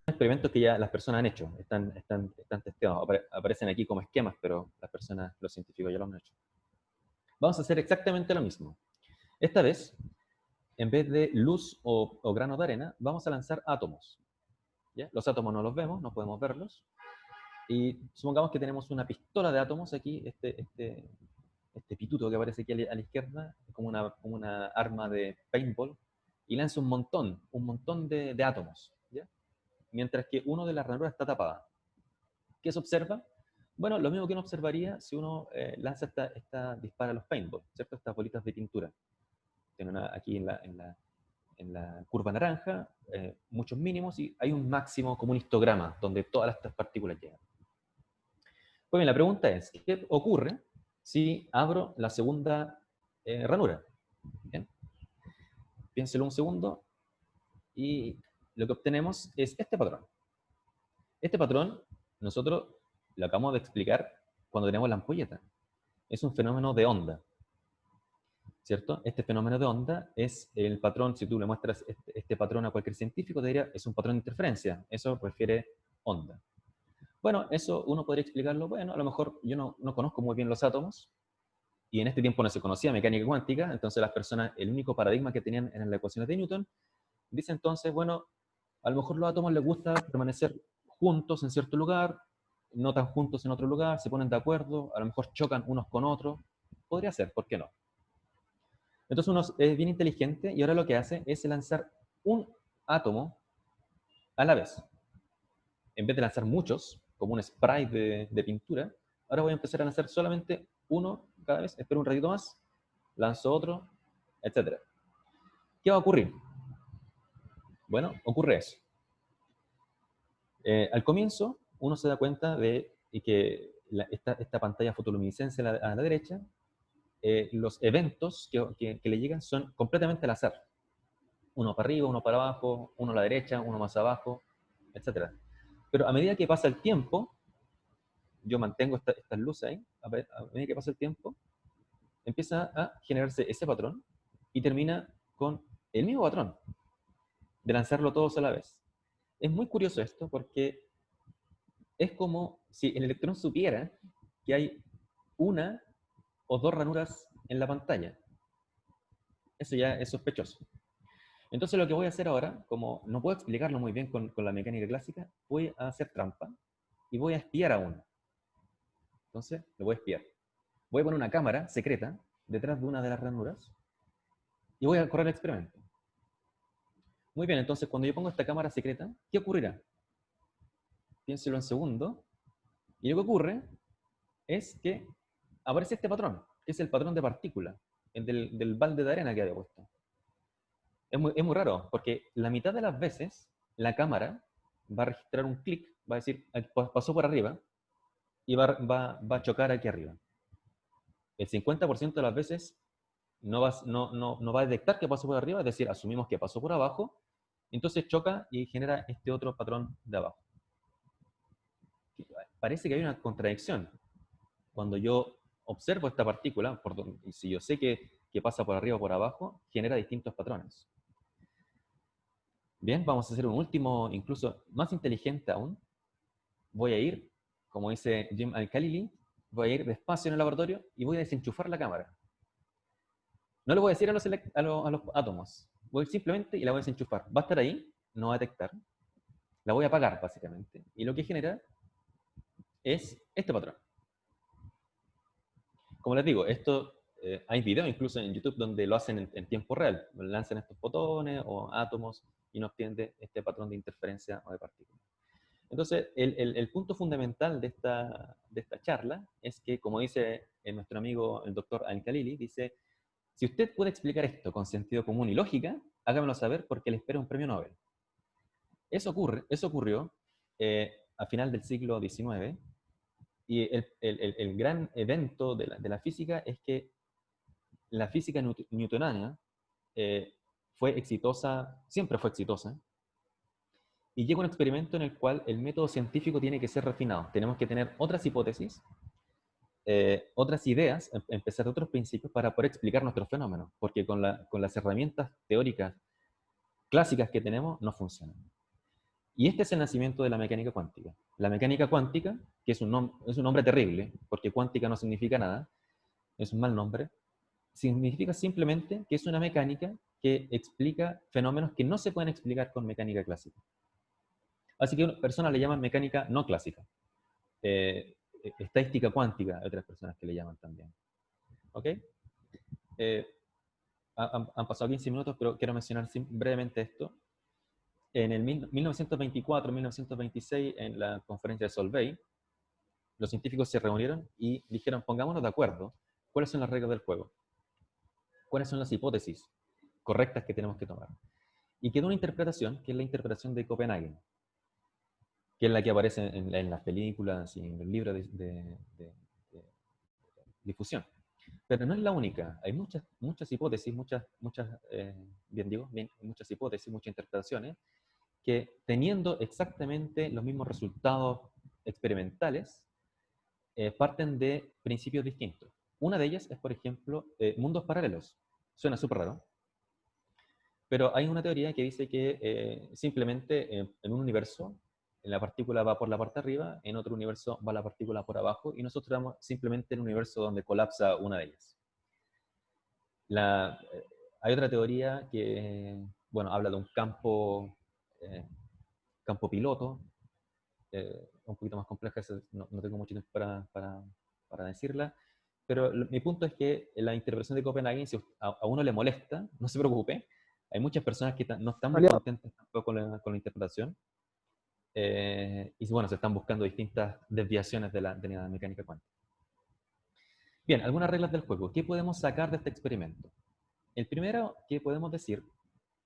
experimentos que ya las personas han hecho, están testeados, aparecen aquí como esquemas, pero las personas, los científicos ya lo han hecho. Vamos a hacer exactamente lo mismo. Esta vez, en vez de luz o granos de arena, vamos a lanzar átomos. ¿Ya? Los átomos no los vemos, no podemos verlos. Y supongamos que tenemos una pistola de átomos aquí, este pituto que aparece aquí a la izquierda, como una arma de paintball, y lanza un montón de átomos, ¿ya? Mientras que uno de las ranuras está tapada. ¿Qué se observa? Bueno, lo mismo que uno observaría si uno lanza dispara los paintball, ¿cierto? Estas bolitas de pintura. Tiene aquí en la curva naranja, muchos mínimos, y hay un máximo como un histograma, donde todas estas partículas llegan. Pues bien, la pregunta es, ¿qué ocurre si abro la segunda ranura? Bien, piénselo un segundo, y lo que obtenemos es este patrón. Este patrón, nosotros lo acabamos de explicar cuando tenemos la ampolleta. Es un fenómeno de onda, ¿cierto? Este fenómeno de onda es el patrón, si tú le muestras este patrón a cualquier científico, te diría, es un patrón de interferencia. Eso refiere onda. Bueno, eso uno podría explicarlo, bueno, a lo mejor yo no conozco muy bien los átomos, y en este tiempo no se conocía mecánica cuántica, entonces las personas, el único paradigma que tenían eran las ecuaciones de Newton. Dice entonces, bueno, a lo mejor los átomos les gusta permanecer juntos en cierto lugar, no tan juntos en otro lugar, se ponen de acuerdo, a lo mejor chocan unos con otros. Podría ser, ¿por qué no? Entonces uno es bien inteligente y ahora lo que hace es lanzar un átomo a la vez. En vez de lanzar muchos, como un spray de pintura, ahora voy a empezar a lanzar solamente uno cada vez, espero un ratito más, lanzo otro, etc. ¿Qué va a ocurrir? Bueno, ocurre eso. Al comienzo, uno se da cuenta de que esta pantalla fotoluminiscencia a la derecha, los eventos que le llegan son completamente al azar. Uno para arriba, uno para abajo, uno a la derecha, uno más abajo, etc. Pero a medida que pasa el tiempo, yo mantengo estas luces ahí, a medida que pasa el tiempo, empieza a generarse ese patrón y termina con el mismo patrón, de lanzarlo todos a la vez. Es muy curioso esto porque es como si el electrón supiera que hay una o dos ranuras en la pantalla. Eso ya es sospechoso. Entonces lo que voy a hacer ahora, como no puedo explicarlo muy bien con la mecánica clásica, voy a hacer trampa y voy a espiar a uno. Entonces lo voy a espiar. Voy a poner una cámara secreta detrás de una de las ranuras y voy a correr el experimento. Muy bien, entonces cuando yo pongo esta cámara secreta, ¿qué ocurrirá? Piénselo en segundo. Y lo que ocurre es que aparece este patrón, que es el patrón de partícula, el del balde de arena que había puesto. Es muy raro, porque la mitad de las veces la cámara va a registrar un clic, va a decir, pasó por arriba, y va a chocar aquí arriba. El 50% de las veces no va a detectar que pasó por arriba, es decir, asumimos que pasó por abajo, entonces choca y genera este otro patrón de abajo. Parece que hay una contradicción. Cuando yo observo esta partícula, y si yo sé que pasa por arriba o por abajo, genera distintos patrones. Bien, vamos a hacer un último, incluso más inteligente aún. Voy a ir, como dice Jim Al-Khalili, voy a ir despacio en el laboratorio y voy a desenchufar la cámara. No le voy a decir a los átomos. Voy simplemente y la voy a desenchufar. Va a estar ahí, no va a detectar. La voy a apagar, básicamente. Y lo que genera es este patrón. Como les digo, hay videos incluso en YouTube donde lo hacen en tiempo real. Lanzan estos fotones o átomos y no obtienen este patrón de interferencia o de partículas. Entonces, el punto fundamental de esta charla es que, como dice nuestro amigo el doctor Al-Khalili, dice, si usted puede explicar esto con sentido común y lógica, hágamelo saber porque le espera un premio Nobel. Eso ocurrió a final del siglo XIX, y el gran evento de la física es que la física newtoniana fue exitosa, siempre fue exitosa, y llega un experimento en el cual el método científico tiene que ser refinado. Tenemos que tener otras hipótesis, otras ideas, empezar de otros principios para poder explicar nuestros fenómenos, porque con las herramientas teóricas clásicas que tenemos no funcionan. Y este es el nacimiento de la mecánica cuántica. La mecánica cuántica, que es un nombre terrible, porque cuántica no significa nada, es un mal nombre, significa simplemente que es una mecánica que explica fenómenos que no se pueden explicar con mecánica clásica. Así que personas le llaman mecánica no clásica. Estadística cuántica, hay otras personas que le llaman también. ¿Ok? Han pasado 15 minutos, pero quiero mencionar brevemente esto. En el 1924-1926, en la conferencia de Solvay, los científicos se reunieron y dijeron, pongámonos de acuerdo, ¿cuáles son las reglas del juego? ¿Cuáles son las hipótesis correctas que tenemos que tomar? Y quedó una interpretación, que es la interpretación de Copenhague, que es la que aparece en las películas y en los libros de difusión. Pero no es la única. Hay muchas hipótesis, muchas hipótesis, muchas interpretaciones, que teniendo exactamente los mismos resultados experimentales, parten de principios distintos. Una de ellas es, por ejemplo, mundos paralelos. Suena súper raro, pero hay una teoría que dice que simplemente en un universo, la partícula va por la parte de arriba, en otro universo va la partícula por abajo, y nosotros estamos simplemente en un universo donde colapsa una de ellas. Hay otra teoría que, bueno, habla de un campo piloto, un poquito más compleja, no tengo mucho tiempo para decirla, pero mi punto es que la interpretación de Copenhague, si a uno le molesta, no se preocupe, hay muchas personas que no están muy contentas tampoco con la interpretación, y bueno, se están buscando distintas desviaciones de la mecánica cuántica. Bien, algunas reglas del juego. ¿Qué podemos sacar de este experimento? El primero que podemos decir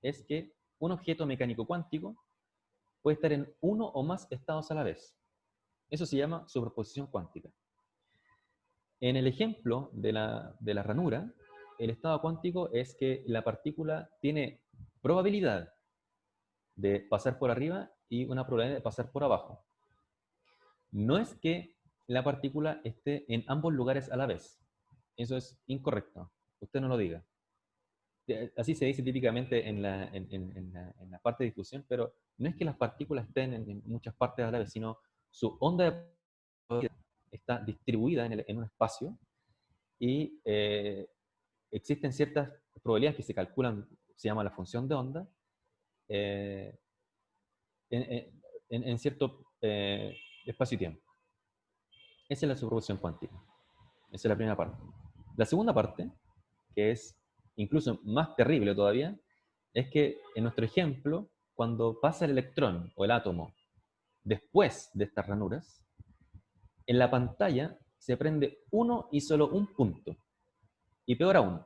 es que un objeto mecánico cuántico puede estar en uno o más estados a la vez. Eso se llama superposición cuántica. En el ejemplo de la ranura, el estado cuántico es que la partícula tiene probabilidad de pasar por arriba y una probabilidad de pasar por abajo. No es que la partícula esté en ambos lugares a la vez. Eso es incorrecto. Usted no lo diga. Así se dice típicamente en la parte de difusión, pero no es que las partículas estén en muchas partes a la vez, sino su onda de probabilidad está distribuida en un espacio y existen ciertas probabilidades que se calculan, se llama la función de onda, eh, en cierto espacio y tiempo. Esa es la superposición cuántica. Esa es la primera parte. La segunda parte, que es incluso más terrible todavía, es que en nuestro ejemplo, cuando pasa el electrón o el átomo después de estas ranuras, en la pantalla se prende uno y solo un punto. Y peor aún,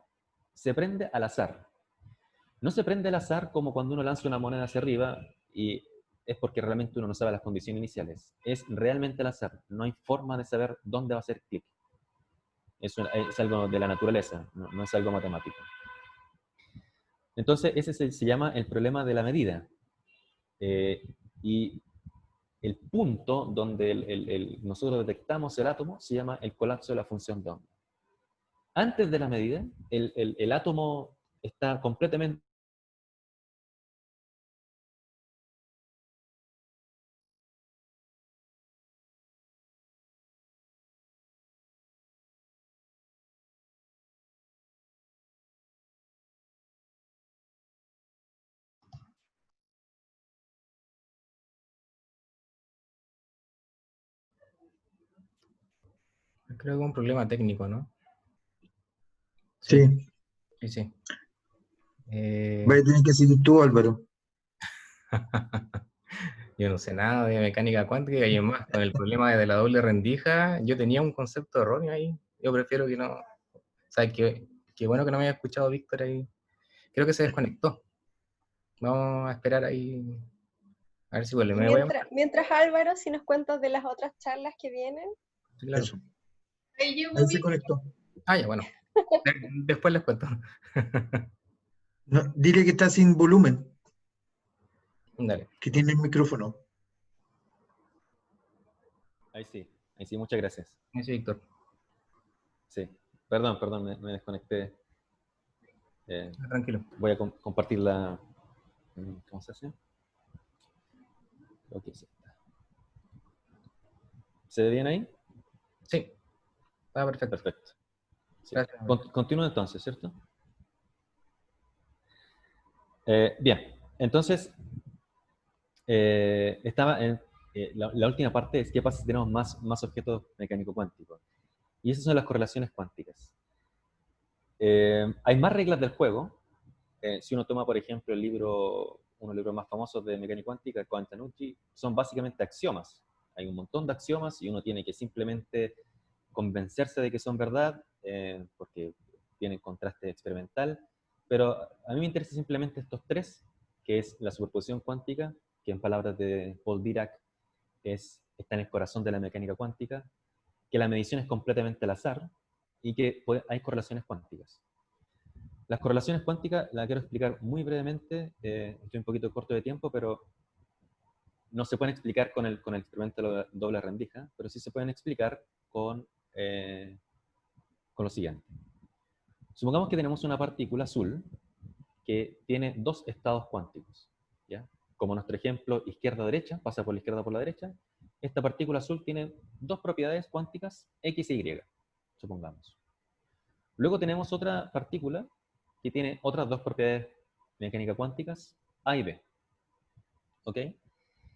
se prende al azar. No se prende al azar como cuando uno lanza una moneda hacia arriba y es porque realmente uno no sabe las condiciones iniciales. Es realmente al azar. No hay forma de saber dónde va a hacer clic. Es algo de la naturaleza, no es algo matemático. Entonces, ese se llama el problema de la medida. Y el punto donde nosotros detectamos el átomo se llama el colapso de la función de onda. Antes de la medida, el átomo está completamente... Creo que es un problema técnico, ¿no? Sí. Sí, sí. Vaya a tener que seguir tú, Álvaro. Yo no sé nada de mecánica cuántica y además con el problema de la doble rendija, yo tenía un concepto erróneo ahí. Yo prefiero que no. O sea, que bueno que no me haya escuchado Víctor ahí. Creo que se desconectó. Vamos a esperar ahí. A ver si vuelve. Y Me voy a... mientras Álvaro, si nos cuentas de las otras charlas que vienen. Claro. Eso. Ahí Ahí se conectó. Ah, ya, bueno. Después les cuento. No, dile que está sin volumen, Dale. que tiene el micrófono. Ahí sí, muchas gracias. Sí, Víctor. Sí, perdón, me desconecté. Tranquilo. Voy a compartir la... ¿Cómo se hace? Creo que sí está. ¿Se ve bien ahí? Sí, está perfecto. Perfecto. Sí. Gracias. Continúo entonces, ¿cierto? Bien, entonces, la última parte es qué pasa si tenemos más objetos mecánico-cuánticos. Y esas son las correlaciones cuánticas. Hay más reglas del juego. Si uno toma, por ejemplo, uno de los libros más famosos de mecánica cuántica, Quantanucci, son básicamente axiomas. Hay un montón de axiomas y uno tiene que simplemente convencerse de que son verdad, porque tienen contraste experimental. Pero a mí me interesa simplemente estos tres, que es la superposición cuántica, que en palabras de Paul Dirac está en el corazón de la mecánica cuántica, que la medición es completamente al azar y que hay correlaciones cuánticas. Las correlaciones cuánticas las quiero explicar muy brevemente, estoy un poquito corto de tiempo, pero no se pueden explicar con el experimento de la doble rendija, pero sí se pueden explicar con lo siguiente. Supongamos que tenemos una partícula azul que tiene dos estados cuánticos, ¿ya? Como nuestro ejemplo izquierda-derecha, pasa por la izquierda por la derecha, esta partícula azul tiene dos propiedades cuánticas, X e Y, supongamos. Luego tenemos otra partícula que tiene otras dos propiedades mecánicas cuánticas, A y B. ¿Ok?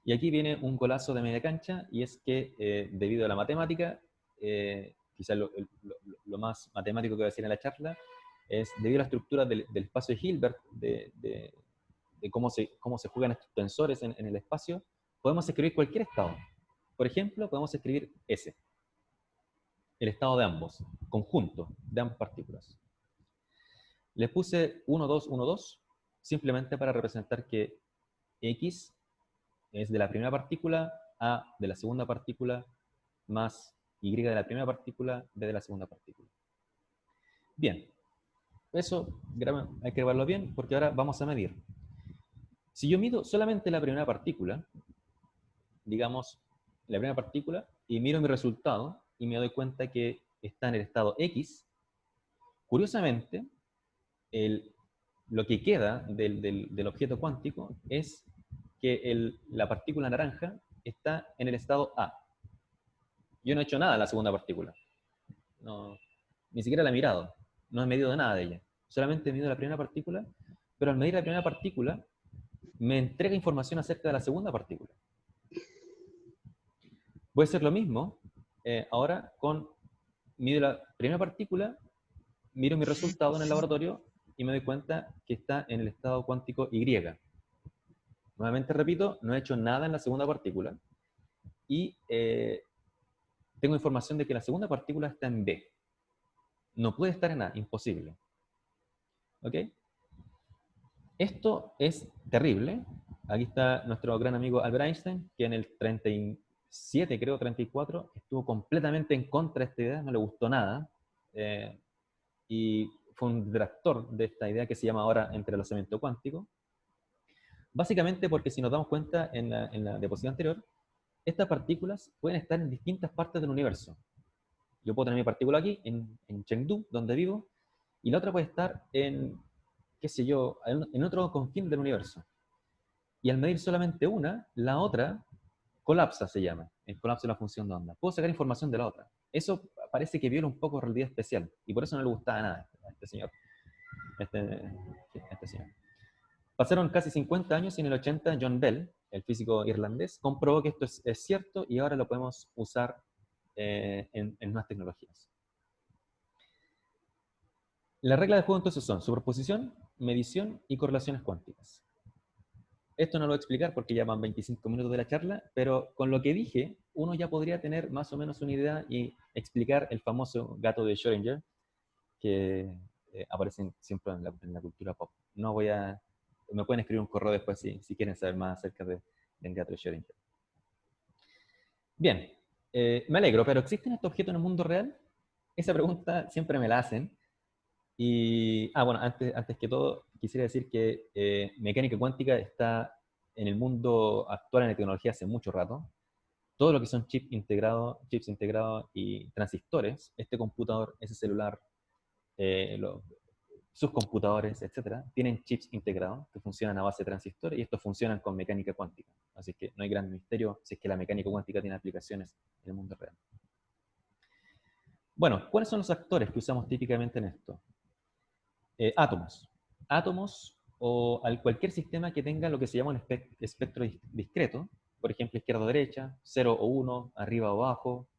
Y aquí viene un golazo de media cancha, y es que debido a la matemática, quizás lo más matemático que voy a decir en la charla, es debido a la estructura del espacio de Hilbert, de cómo se juegan estos tensores en el espacio, podemos escribir cualquier estado. Por ejemplo, podemos escribir S, el estado de ambos, conjunto de ambas partículas. Les puse 1, 2, 1, 2, simplemente para representar que X es de la primera partícula, A de la segunda partícula, más Y de la primera partícula, B de la segunda partícula. Bien, eso hay que grabarlo bien porque ahora vamos a medir. Si yo mido solamente la primera partícula, digamos, la primera partícula, y miro mi resultado y me doy cuenta que está en el estado X, curiosamente, lo que queda del objeto cuántico es que la partícula naranja está en el estado A. Yo no he hecho nada en la segunda partícula. No, ni siquiera la he mirado. No he medido nada de ella. Solamente he medido la primera partícula, pero al medir la primera partícula me entrega información acerca de la segunda partícula. Voy a hacer lo mismo ahora mido la primera partícula, miro mi resultado en el laboratorio y me doy cuenta que está en el estado cuántico Y. Nuevamente repito, no he hecho nada en la segunda partícula y tengo información de que la segunda partícula está en B. No puede estar en A, imposible. ¿Ok? Esto es terrible. Aquí está nuestro gran amigo Albert Einstein, que en el 37, creo, 34, estuvo completamente en contra de esta idea, no le gustó nada. Y fue un detractor de esta idea que se llama ahora entrelazamiento cuántico. Básicamente porque si nos damos cuenta en la diapositiva anterior, estas partículas pueden estar en distintas partes del universo. Yo puedo tener mi partícula aquí, en Chengdu, donde vivo, y la otra puede estar en, qué sé yo, en otro confín del universo. Y al medir solamente una, la otra colapsa, se llama. El colapso de la función de onda. Puedo sacar información de la otra. Eso parece que viola un poco realidad especial, y por eso no le gustaba nada a este señor. Este señor. Pasaron casi 50 años y en el 80 John Bell, el físico irlandés, comprobó que esto es cierto y ahora lo podemos usar en más tecnologías. Las reglas del juego entonces son superposición, medición y correlaciones cuánticas. Esto no lo voy a explicar porque ya van 25 minutos de la charla, pero con lo que dije, uno ya podría tener más o menos una idea y explicar el famoso gato de Schrödinger que aparece siempre en la cultura pop. Me pueden escribir un correo después si quieren saber más acerca del gato de Schrödinger. Bien, me alegro, pero ¿existen estos objetos en el mundo real? Esa pregunta siempre me la hacen. Y, bueno, antes que todo, quisiera decir que mecánica cuántica está en el mundo actual en la tecnología hace mucho rato. Todo lo que son chips integrados y transistores, este computador, ese celular, sus computadores, etcétera, tienen chips integrados que funcionan a base de transistores y estos funcionan con mecánica cuántica. Así que no hay gran misterio si es que la mecánica cuántica tiene aplicaciones en el mundo real. Bueno, ¿cuáles son los actores que usamos típicamente en esto? Átomos. Átomos o cualquier sistema que tenga lo que se llama un espectro discreto, por ejemplo, izquierda o derecha, 0 o 1, arriba o abajo,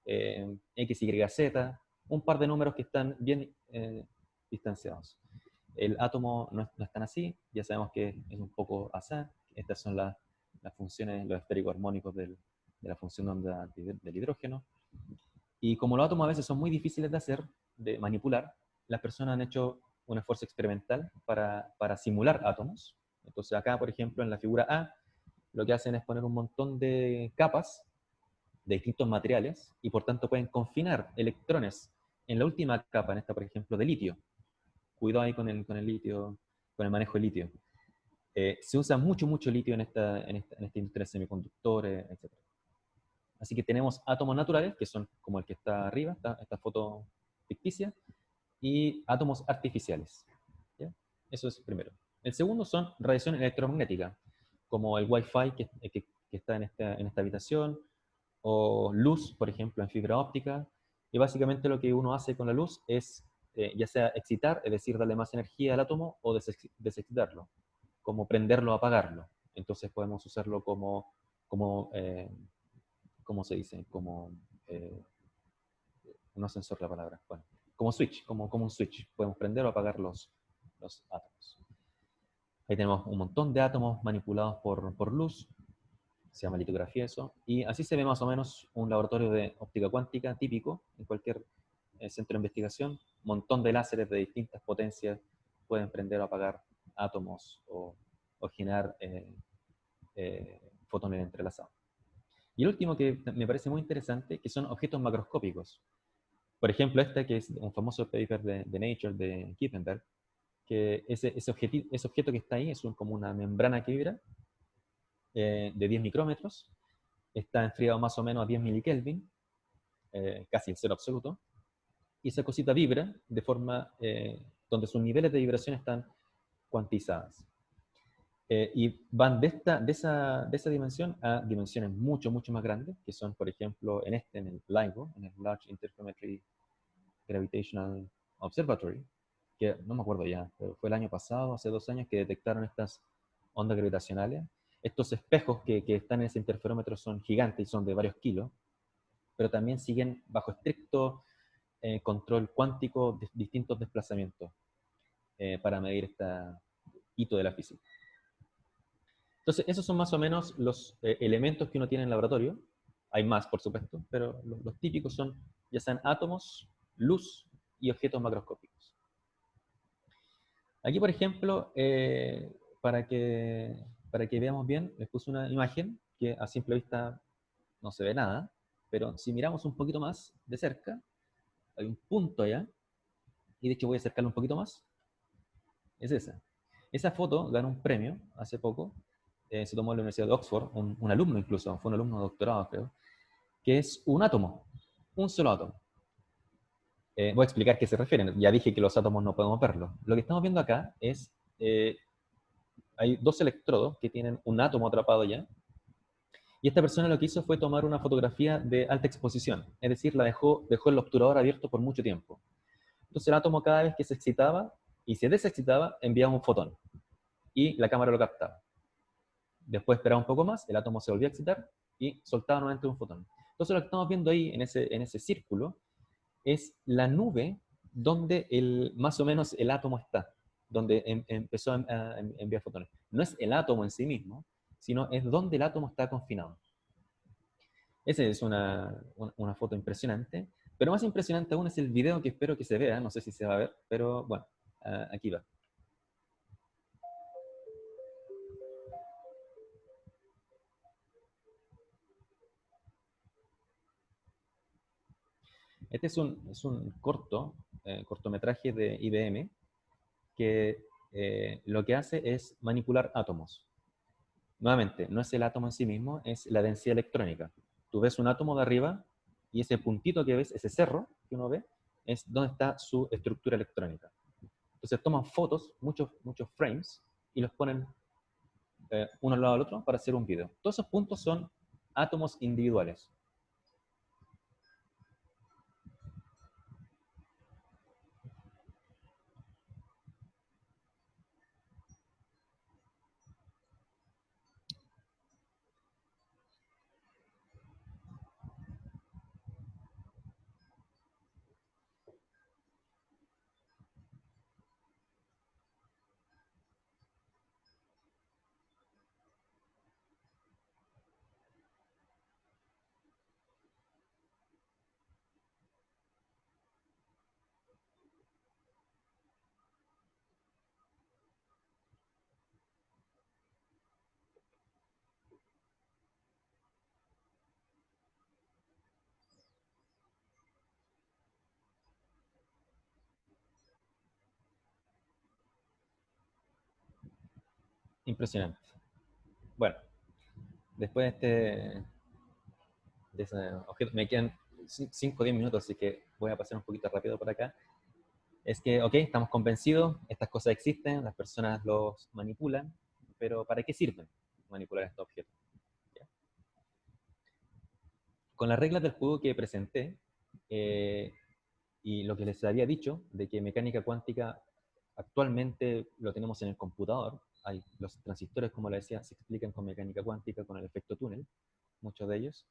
X, Y, Z, un par de números que están bien distanciados. El átomo no es tan así, ya sabemos que es un poco azar. Estas son las funciones, los esféricos armónicos de la función de onda del hidrógeno. Y como los átomos a veces son muy difíciles de hacer, de manipular, las personas han hecho un esfuerzo experimental para simular átomos. Entonces acá, por ejemplo, en la figura A, lo que hacen es poner un montón de capas de distintos materiales y por tanto pueden confinar electrones en la última capa, en esta, por ejemplo, de litio. Cuidado ahí con el litio, con el manejo de litio. Se usa mucho litio en esta industria de semiconductores, etc. Así que tenemos átomos naturales, que son como el que está arriba, esta foto ficticia, y átomos artificiales. ¿Ya? Eso es primero. El segundo son radiación electromagnética, como el Wi-Fi que está en esta habitación, o luz, por ejemplo, en fibra óptica. Y básicamente lo que uno hace con la luz es ya sea excitar, es decir, darle más energía al átomo, o desexcitarlo, como prenderlo o apagarlo. Entonces podemos usarlo como ¿cómo se dice? Como, no sensor la palabra, bueno, como switch, como un switch. Podemos prender o apagar los átomos. Ahí tenemos un montón de átomos manipulados por luz, se llama litografía eso, y así se ve más o menos un laboratorio de óptica cuántica típico en cualquier centro de investigación. Un montón de láseres de distintas potencias pueden prender o apagar átomos o generar fotones entrelazados. Y el último que me parece muy interesante, que son objetos macroscópicos. Por ejemplo, este que es un famoso paper de Nature de Kippenberg, que ese objeto que está ahí es como una membrana que vibra de 10 micrómetros, está enfriado más o menos a 10 milikelvin, casi el cero absoluto, y esa cosita vibra de forma donde sus niveles de vibración están cuantizadas. Y van de esa dimensión a dimensiones mucho más grandes, que son, por ejemplo, en el LIGO, en el Large Interferometry Gravitational Observatory, que no me acuerdo ya, pero fue el año pasado, hace 2 años, que detectaron estas ondas gravitacionales. Estos espejos que están en ese interferómetro son gigantes y son de varios kilos, pero también siguen bajo estricto control cuántico de distintos desplazamientos para medir este hito de la física. Entonces, esos son más o menos los elementos que uno tiene en el laboratorio. Hay más, por supuesto, pero los típicos son ya sean átomos, luz y objetos macroscópicos. Aquí, por ejemplo, para que veamos bien, les puse una imagen que a simple vista no se ve nada, pero si miramos un poquito más de cerca, hay un punto allá, y de hecho voy a acercarlo un poquito más, es esa. Esa foto ganó un premio hace poco, se tomó en la Universidad de Oxford, un alumno incluso, fue un alumno de doctorado creo, que es un átomo, un solo átomo. Voy a explicar qué se refieren. Ya dije que los átomos no podemos verlos. Lo que estamos viendo acá es, hay 2 electrodos que tienen un átomo atrapado ya, y esta persona lo que hizo fue tomar una fotografía de alta exposición, es decir, la dejó el obturador abierto por mucho tiempo. Entonces el átomo cada vez que se excitaba y se desexcitaba, enviaba un fotón, y la cámara lo captaba. Después esperaba un poco más, el átomo se volvía a excitar y soltaba nuevamente un fotón. Entonces lo que estamos viendo ahí en ese círculo es la nube donde más o menos el átomo está, donde empezó a enviar fotones. No es el átomo en sí mismo, sino es donde el átomo está confinado. Esa es una foto impresionante, pero más impresionante aún es el video que espero que se vea, no sé si se va a ver, pero bueno, aquí va. Este es un cortometraje de IBM que lo que hace es manipular átomos. Nuevamente, no es el átomo en sí mismo, es la densidad electrónica. Tú ves un átomo de arriba y ese puntito que ves, ese cerro que uno ve, es donde está su estructura electrónica. Entonces toman fotos, muchos frames, y los ponen uno al lado del otro para hacer un video. Todos esos puntos son átomos individuales. Impresionante. Bueno, después de ese objeto, me quedan 5 o 10 minutos, así que voy a pasar un poquito rápido por acá. Es que, ok, estamos convencidos, estas cosas existen, las personas los manipulan, pero ¿para qué sirven manipular estos objetos? ¿Ya? Con las reglas del juego que presenté, y lo que les había dicho, de que mecánica cuántica actualmente lo tenemos en el computador, los transistores, como les decía, se explican con mecánica cuántica, con el efecto túnel, muchos de ellos.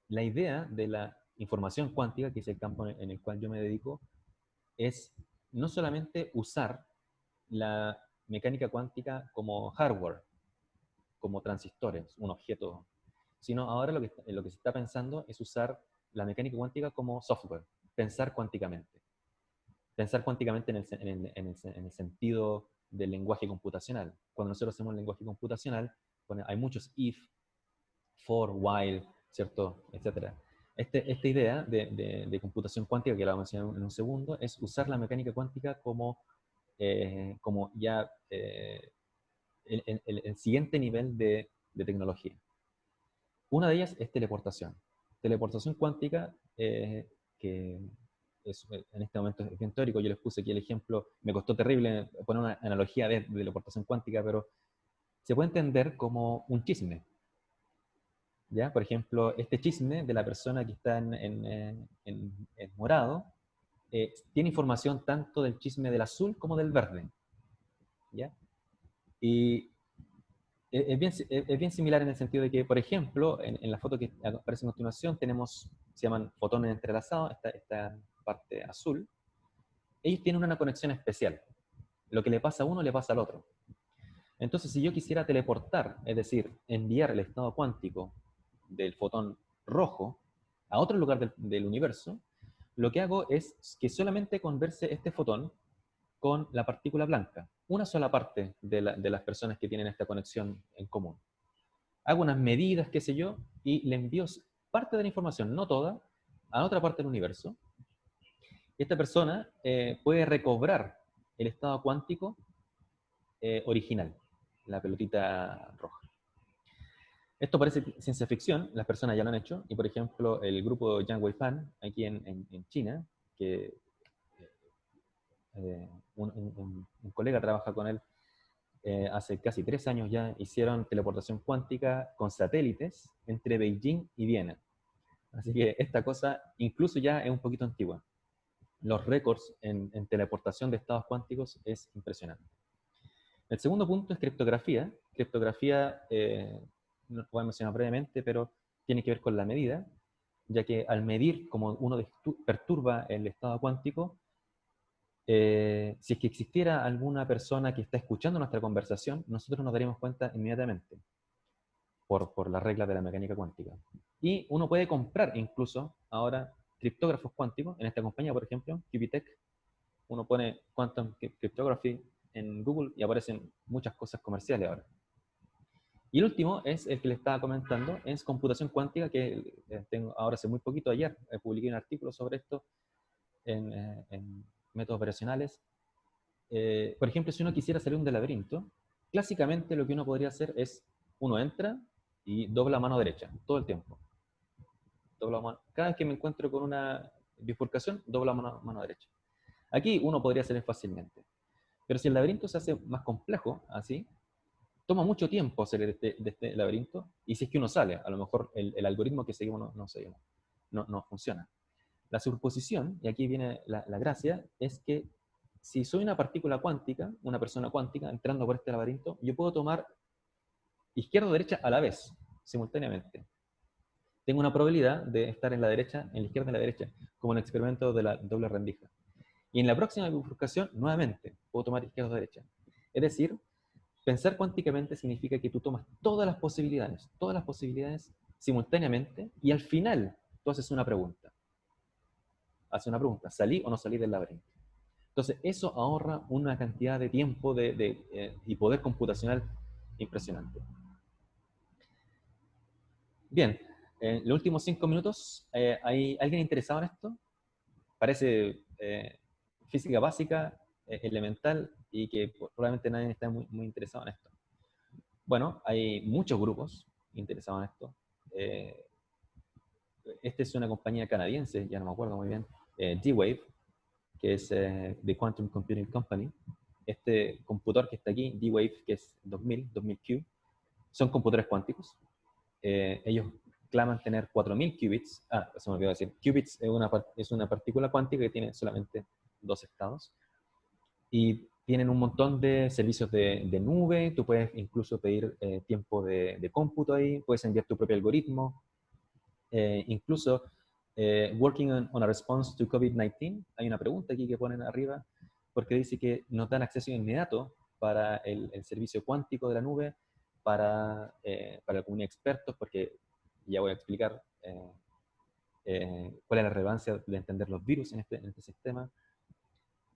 La idea de la información cuántica, que es el campo en el cual yo me dedico, es no solamente usar la mecánica cuántica como hardware, como transistores, un objeto, sino ahora lo que se está pensando es usar la mecánica cuántica como software, pensar cuánticamente. Pensar cuánticamente en el sentido del lenguaje computacional. Cuando nosotros hacemos lenguaje computacional, hay muchos if, for, while, ¿cierto? Etcétera. Esta idea de computación cuántica, que la vamos a enseñar en un segundo, es usar la mecánica cuántica como ya el siguiente nivel de tecnología. Una de ellas es teleportación. Teleportación cuántica, que en este momento es bien teórico. Yo les puse aquí el ejemplo, me costó terrible poner una analogía de teleportación cuántica, pero se puede entender como un chisme. ¿Ya? Por ejemplo, este chisme de la persona que está en morado tiene información tanto del chisme del azul como del verde. ¿Ya? Y es bien similar en el sentido de que, por ejemplo, en la foto que aparece a continuación, se llaman fotones entrelazados, esta parte azul. Ellos tienen una conexión especial. Lo que le pasa a uno le pasa al otro. Entonces, si yo quisiera teleportar, es decir, enviar el estado cuántico del fotón rojo a otro lugar del universo, lo que hago es que solamente converse este fotón con la partícula blanca, una sola parte de las personas que tienen esta conexión en común. Hago unas medidas, qué sé yo, y le envío parte de la información, no toda, a otra parte del universo. Esta persona puede recobrar el estado cuántico original, la pelotita roja. Esto parece ciencia ficción, las personas ya lo han hecho, y por ejemplo, el grupo Yang Weifan, aquí en China, que un colega trabaja con él hace casi 3 años ya, hicieron teleportación cuántica con satélites entre Beijing y Viena. Así que esta cosa incluso ya es un poquito antigua. Los récords en teleportación de estados cuánticos es impresionante. El segundo punto es criptografía. Criptografía, lo voy a mencionar brevemente, pero tiene que ver con la medida, ya que al medir cómo uno perturba el estado cuántico, si es que existiera alguna persona que está escuchando nuestra conversación, nosotros nos daríamos cuenta inmediatamente por las reglas de la mecánica cuántica. Y uno puede comprar incluso ahora criptógrafos cuánticos. En esta compañía, por ejemplo, QBTech, uno pone Quantum Cryptography en Google y aparecen muchas cosas comerciales ahora. Y el último es el que les estaba comentando, es computación cuántica, que tengo ahora hace muy poquito, ayer, publiqué un artículo sobre esto en métodos operacionales. Por ejemplo, si uno quisiera salir de un laberinto, clásicamente lo que uno podría hacer es, uno entra y dobla mano derecha, todo el tiempo. Cada vez que me encuentro con una bifurcación, dobla mano derecha. Aquí uno podría hacerlo fácilmente. Pero si el laberinto se hace más complejo, así, toma mucho tiempo hacer de este laberinto, y si es que uno sale, a lo mejor el algoritmo que seguimos no funciona. La superposición, y aquí viene la gracia, es que si soy una partícula cuántica, una persona cuántica, entrando por este laberinto, yo puedo tomar izquierda o derecha a la vez, simultáneamente. Tengo una probabilidad de estar en la derecha, en la izquierda y en la derecha, como en el experimento de la doble rendija. Y en la próxima bifurcación, nuevamente, puedo tomar izquierda o derecha. Es decir, pensar cuánticamente significa que tú tomas todas las posibilidades simultáneamente, y al final tú haces una pregunta. Haces una pregunta, ¿salí o no salí del laberinto? Entonces, eso ahorra una cantidad de tiempo y poder computacional impresionante. Bien, en los últimos 5 minutos, ¿hay alguien interesado en esto? Parece física básica, elemental, y que probablemente nadie está muy interesado en esto. Bueno, hay muchos grupos interesados en esto. Esta es una compañía canadiense, ya no me acuerdo muy bien, D-Wave, que es The Quantum Computing Company. Este computador que está aquí, D-Wave, que es 2000Q, son computadores cuánticos. Ellos claman tener 4000 qubits. Se me olvidó decir. Qubits es una partícula cuántica que tiene solamente 2 estados. Y tienen un montón de servicios de nube. Tú puedes incluso pedir tiempo de cómputo ahí. Puedes enviar tu propio algoritmo. Incluso, working on a response to COVID-19, hay una pregunta aquí que ponen arriba, porque dice que nos dan acceso inmediato para el servicio cuántico de la nube, para la comunidad de expertos, porque ya voy a explicar cuál es la relevancia de entender los virus en este sistema.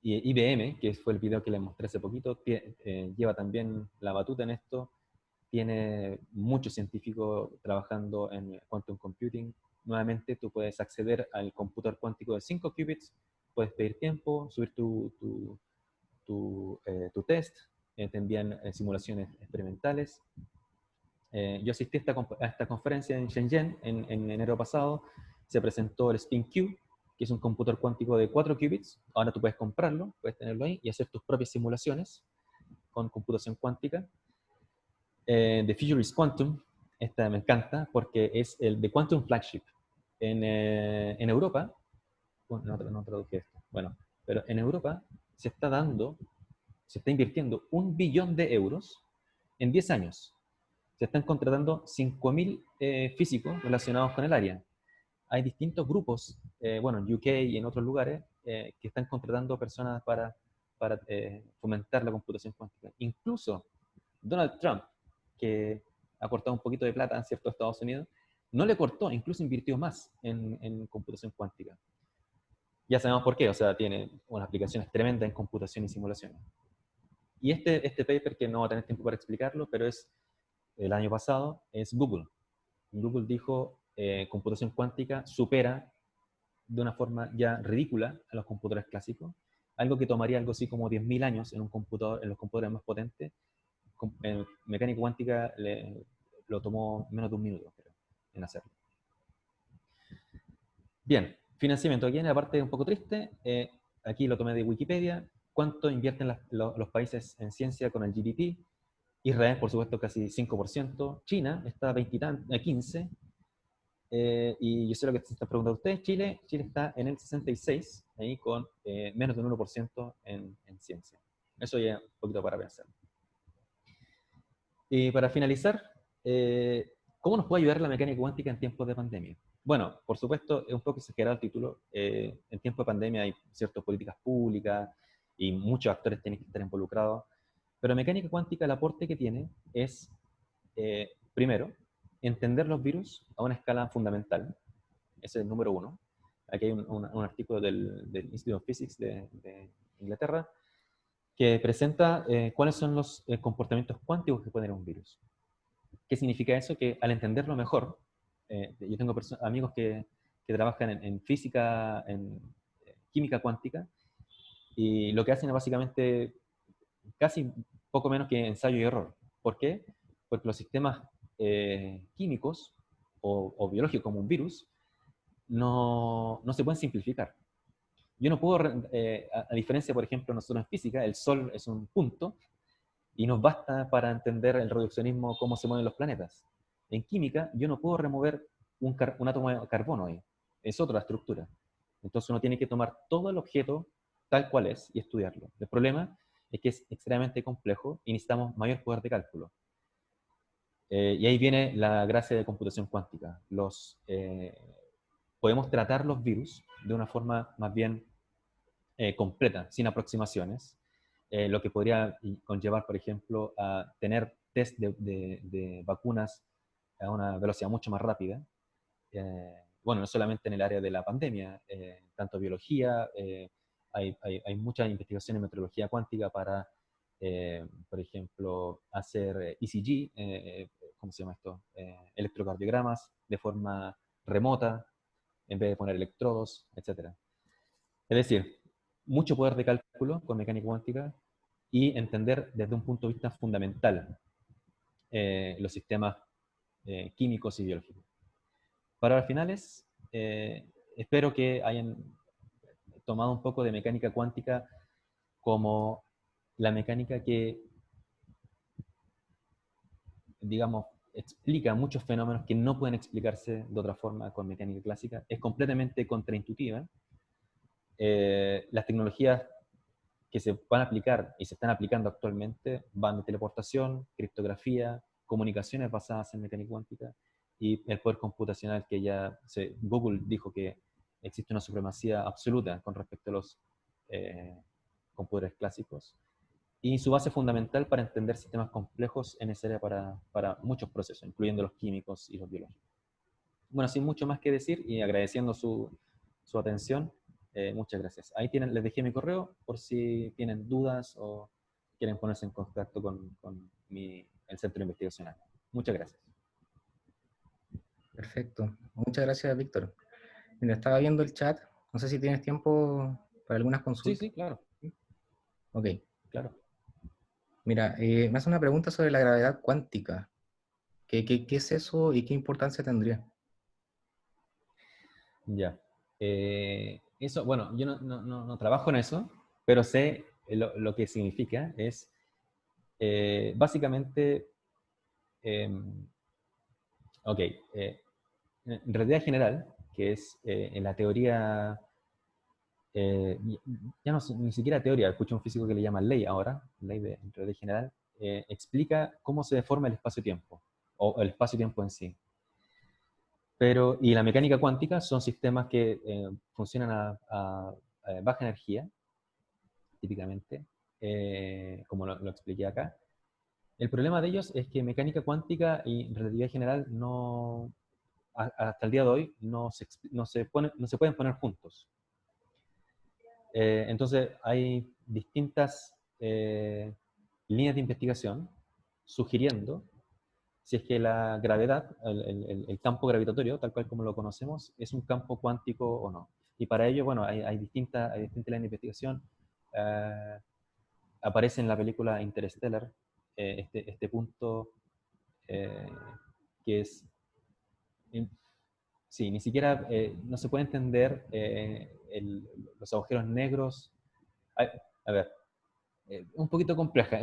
Y IBM, que fue el video que les mostré hace poquito, lleva también la batuta en esto. Tiene muchos científicos trabajando en quantum computing. Nuevamente, tú puedes acceder al computador cuántico de 5 qubits, puedes pedir tiempo, subir tu test, te envían simulaciones experimentales. Yo asistí a esta conferencia en Shenzhen en enero pasado. Se presentó el SpinQ, que es un computador cuántico de 4 qubits. Ahora tú puedes comprarlo, puedes tenerlo ahí y hacer tus propias simulaciones con computación cuántica. The Future is Quantum, esta me encanta porque es el de Quantum Flagship. En Europa, bueno, no traduje esto, bueno, pero en Europa se está invirtiendo 1 billón de euros en 10 años. Se están contratando 5.000 físicos relacionados con el área. Hay distintos grupos, bueno, en UK y en otros lugares, que están contratando personas para fomentar la computación cuántica. Incluso Donald Trump, que ha cortado un poquito de plata en ciertos Estados Unidos, no le cortó, incluso invirtió más en computación cuántica. Ya sabemos por qué, o sea, tiene unas aplicaciones tremendas en computación y simulaciones. Y este paper, que no va a tener tiempo para explicarlo, pero es el año pasado, es Google. Google dijo, computación cuántica supera de una forma ya ridícula a los computadores clásicos, algo que tomaría algo así como 10.000 años en los computadores más potentes. Mecánica cuántica lo tomó menos de 1 minuto, creo, en hacerlo. Bien, financiamiento. Aquí en la parte un poco triste, aquí lo tomé de Wikipedia. ¿Cuánto invierten los países en ciencia con el GDP? Israel, por supuesto, casi 5%. China está a 15%. Y yo sé lo que se están preguntando ustedes. Chile está en el 66%, ahí con menos de un 1% en ciencia. Eso ya un poquito para pensar. Y para finalizar, ¿cómo nos puede ayudar la mecánica cuántica en tiempos de pandemia? Bueno, por supuesto, es un poco exagerado el título. En tiempos de pandemia hay ciertas políticas públicas y muchos actores tienen que estar involucrados. Pero mecánica cuántica, el aporte que tiene es, primero, entender los virus a una escala fundamental. Ese es el número 1. Aquí hay un artículo del Institute of Physics de Inglaterra que presenta cuáles son los comportamientos cuánticos que puede tener un virus. ¿Qué significa eso? Que al entenderlo mejor, yo tengo amigos que trabajan en física, en química cuántica, y lo que hacen es básicamente casi poco menos que ensayo y error. ¿Por qué? Porque los sistemas químicos o biológicos como un virus no se pueden simplificar. Yo no puedo, a diferencia, por ejemplo, nosotros en física, el Sol es un punto y nos basta para entender el reduccionismo, cómo se mueven los planetas. En química, yo no puedo remover un átomo de carbono ahí. Es otra estructura. Entonces uno tiene que tomar todo el objeto tal cual es y estudiarlo. El problema es que es extremadamente complejo y necesitamos mayor poder de cálculo. Y ahí viene la gracia de computación cuántica. Podemos tratar los virus de una forma más bien completa, sin aproximaciones, lo que podría conllevar, por ejemplo, a tener test de vacunas a una velocidad mucho más rápida. Bueno, no solamente en el área de la pandemia, tanto biología, hay mucha investigación en meteorología cuántica para, por ejemplo, hacer ECG, ¿cómo se llama esto? Electrocardiogramas de forma remota, en vez de poner electrodos, etc. Es decir, mucho poder de cálculo con mecánica cuántica y entender desde un punto de vista fundamental los sistemas químicos y biológicos. Para las finales, espero que hayan tomado un poco de mecánica cuántica como la mecánica que, digamos, explica muchos fenómenos que no pueden explicarse de otra forma con mecánica clásica. Es completamente contraintuitiva. Las tecnologías que se van a aplicar y se están aplicando actualmente van de teleportación, criptografía, comunicaciones basadas en mecánica cuántica y el poder computacional que Google dijo que existe una supremacía absoluta con respecto a los computadores clásicos. Y su base fundamental para entender sistemas complejos es necesaria para muchos procesos, incluyendo los químicos y los biológicos. Bueno, sin mucho más que decir y agradeciendo su atención, muchas gracias. Ahí les dejé mi correo por si tienen dudas o quieren ponerse en contacto con el centro investigacional. Muchas gracias. Perfecto. Muchas gracias, Víctor. Mira, estaba viendo el chat. No sé si tienes tiempo para algunas Sí, consultas. sí, claro. Ok. Claro. Mira, me hace una pregunta sobre la gravedad cuántica. ¿Qué es eso y qué importancia tendría? Ya. Eso, bueno, yo no trabajo en eso, pero sé lo que significa. Es básicamente, ok, en realidad general, que es en la teoría, ya no ni siquiera teoría, escucho un físico que le llama ley ahora, ley de realidad general, explica cómo se deforma el espacio-tiempo, o el espacio-tiempo en sí. Y la mecánica cuántica son sistemas que funcionan a baja energía, típicamente, como lo expliqué acá. El problema de ellos es que mecánica cuántica y relatividad general hasta el día de hoy no se pueden poner juntos. Entonces hay distintas líneas de investigación sugiriendo si es que la gravedad, el campo gravitatorio, tal cual como lo conocemos, es un campo cuántico o no. Y para ello, bueno, hay distintas líneas de investigación. Aparece en la película Interstellar este punto eh, que es, sí, ni siquiera no se puede entender los agujeros negros. A ver, es un poquito compleja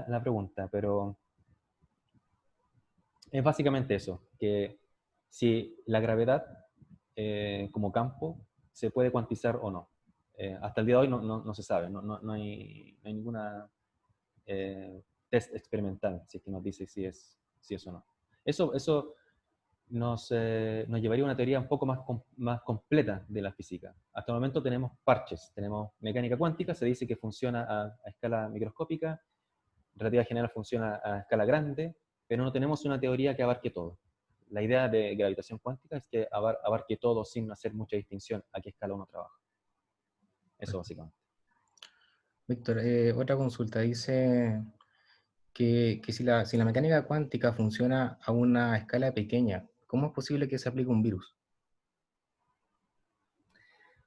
la pregunta, pero es básicamente eso, que si la gravedad como campo se puede cuantizar o no. Hasta el día de hoy no se sabe, no hay ninguna test experimental si es que nos dice si es o no. Eso nos llevaría a una teoría un poco más completa de la física. Hasta el momento tenemos parches, tenemos mecánica cuántica, se dice que funciona a escala microscópica, relatividad general funciona a escala grande, pero no tenemos una teoría que abarque todo. La idea de gravitación cuántica es que abarque todo sin hacer mucha distinción a qué escala uno trabaja. Eso básicamente. Víctor, otra consulta. Dice que si la mecánica cuántica funciona a una escala pequeña, ¿cómo es posible que se aplique un virus?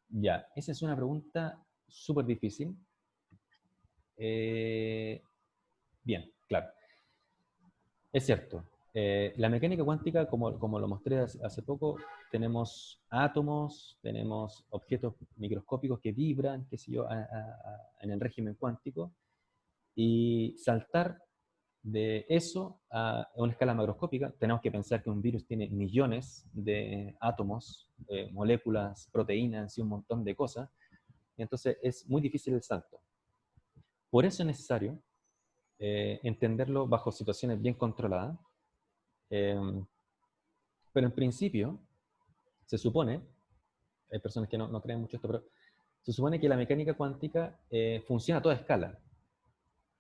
Ya, esa es una pregunta súper difícil. Bien, claro. Es cierto. La mecánica cuántica, como lo mostré hace poco, tenemos átomos, tenemos objetos microscópicos que vibran, qué sé yo, en el régimen cuántico, y saltar de eso a una escala macroscópica, tenemos que pensar que un virus tiene millones de átomos, moléculas, proteínas y un montón de cosas, y entonces es muy difícil el salto. Por eso es necesario entenderlo bajo situaciones bien controladas, pero en principio se supone, hay personas que no creen mucho esto, pero se supone que la mecánica cuántica funciona a toda escala.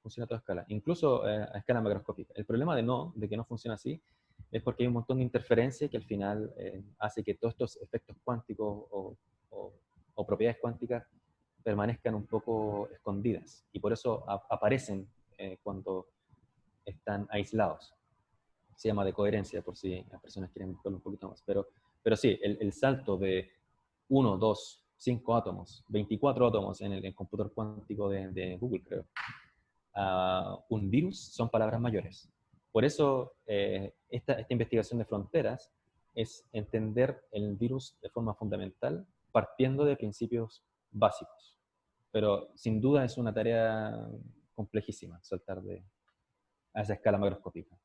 Funciona a toda escala, incluso a escala macroscópica. El problema de que no funciona así es porque hay un montón de interferencia que al final hace que todos estos efectos cuánticos o propiedades cuánticas permanezcan un poco escondidas y por eso aparecen cuando están aislados. Se llama de coherencia, por si las personas quieren buscarlo un poquito más. Pero sí, el salto de 1, 2, 5 átomos, 24 átomos en el computador cuántico de Google, creo, a un virus son palabras mayores. Por eso esta investigación de fronteras es entender el virus de forma fundamental, partiendo de principios básicos. Pero sin duda es una tarea complejísima saltar a esa escala macroscópica.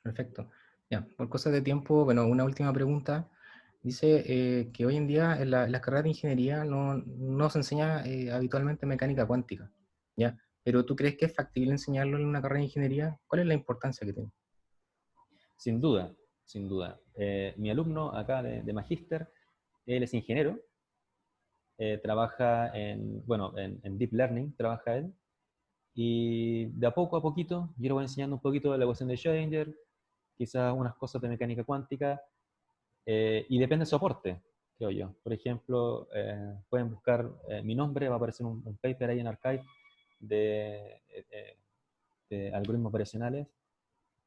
Perfecto. Ya, por cosas de tiempo, bueno, una última pregunta. Dice que hoy en día en las carreras de ingeniería no se enseña habitualmente mecánica cuántica, ¿ya? Pero ¿tú crees que es factible enseñarlo en una carrera de ingeniería? ¿Cuál es la importancia que tiene? Sin duda, sin duda. Mi alumno acá de Magíster, él es ingeniero, trabaja en Deep Learning, trabaja él, y de a poco a poquito yo le voy enseñando un poquito de la ecuación de Schrödinger, quizás unas cosas de mecánica cuántica, y depende de su aporte, creo yo. Por ejemplo, pueden buscar mi nombre, va a aparecer un paper ahí en Archive de algoritmos operacionales.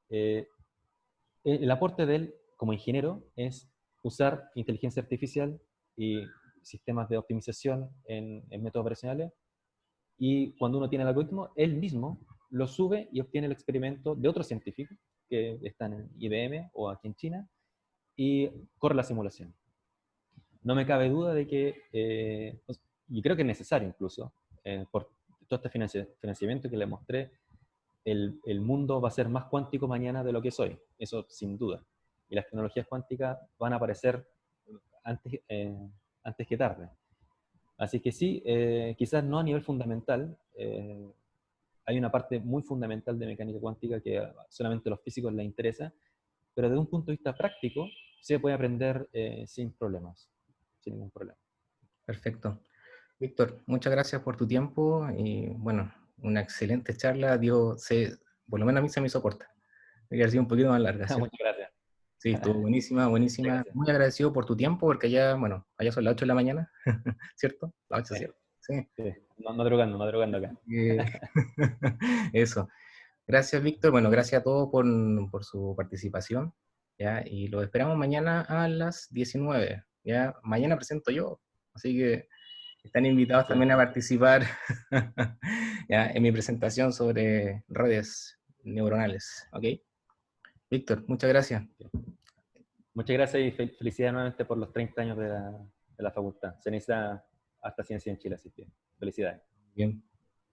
El aporte de él como ingeniero es usar inteligencia artificial y sistemas de optimización en métodos operacionales, y cuando uno tiene el algoritmo, él mismo lo sube y obtiene el experimento de otros científicos que están en IBM o aquí en China y corre la simulación. No me cabe duda de que, y creo que es necesario incluso, por todo este financiamiento que le mostré, el mundo va a ser más cuántico mañana de lo que es hoy, eso sin duda. Y las tecnologías cuánticas van a aparecer antes que tarde. Así que sí, quizás no a nivel fundamental, hay una parte muy fundamental de mecánica cuántica que solamente a los físicos les interesa, pero desde un punto de vista práctico se puede aprender sin problemas, sin ningún problema. Perfecto. Víctor, muchas gracias por tu tiempo y bueno, una excelente charla. Por lo menos a mí se me hizo corta. Debería haber sido un poquito más larga, ¿cierto? Muchas gracias. Sí, estuvo buenísima, buenísima. Gracias. Muy agradecido por tu tiempo porque ya, bueno, allá son las 8 de la mañana, ¿cierto? Las 8, Sí. ¿cierto? Sí. Sí. Madrugando acá. Eso. Gracias, Víctor. Bueno, gracias a todos por su participación, ¿ya? Y los esperamos mañana a las 19, ¿ya? Mañana presento yo, así que están invitados también a participar ¿ya? En mi presentación sobre redes neuronales, ¿ok? Víctor, muchas gracias. Muchas gracias y felicidades nuevamente por los 30 años de la facultad. Se necesita hasta ciencia en Chile, así que felicidades. Bien.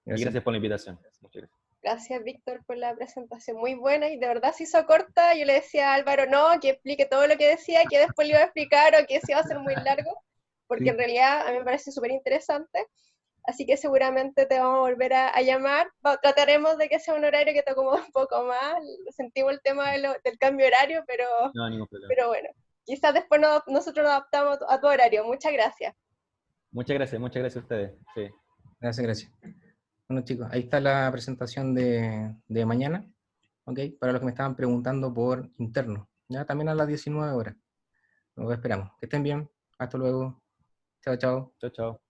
Y gracias por la invitación. Muchas gracias. Gracias, Víctor, por la presentación muy buena y de verdad se hizo corta. Yo le decía a Álvaro, no, que explique todo lo que decía, que después le iba a explicar o que se iba a hacer muy largo, porque Sí. en realidad a mí me parece súper interesante. Así que seguramente te vamos a volver a llamar. Trataremos de que sea un horario que te acomode un poco más. Sentimos el tema del cambio horario, No, ningún problema. pero bueno, quizás después nosotros nos adaptamos a tu horario. Muchas gracias. Muchas gracias a ustedes. Sí. Gracias. Bueno, chicos, ahí está la presentación de mañana, ¿ok? Para los que me estaban preguntando por interno, ya también a las 19 horas. Nos esperamos. Que estén bien. Hasta luego. Chao, chao. Chao, chao.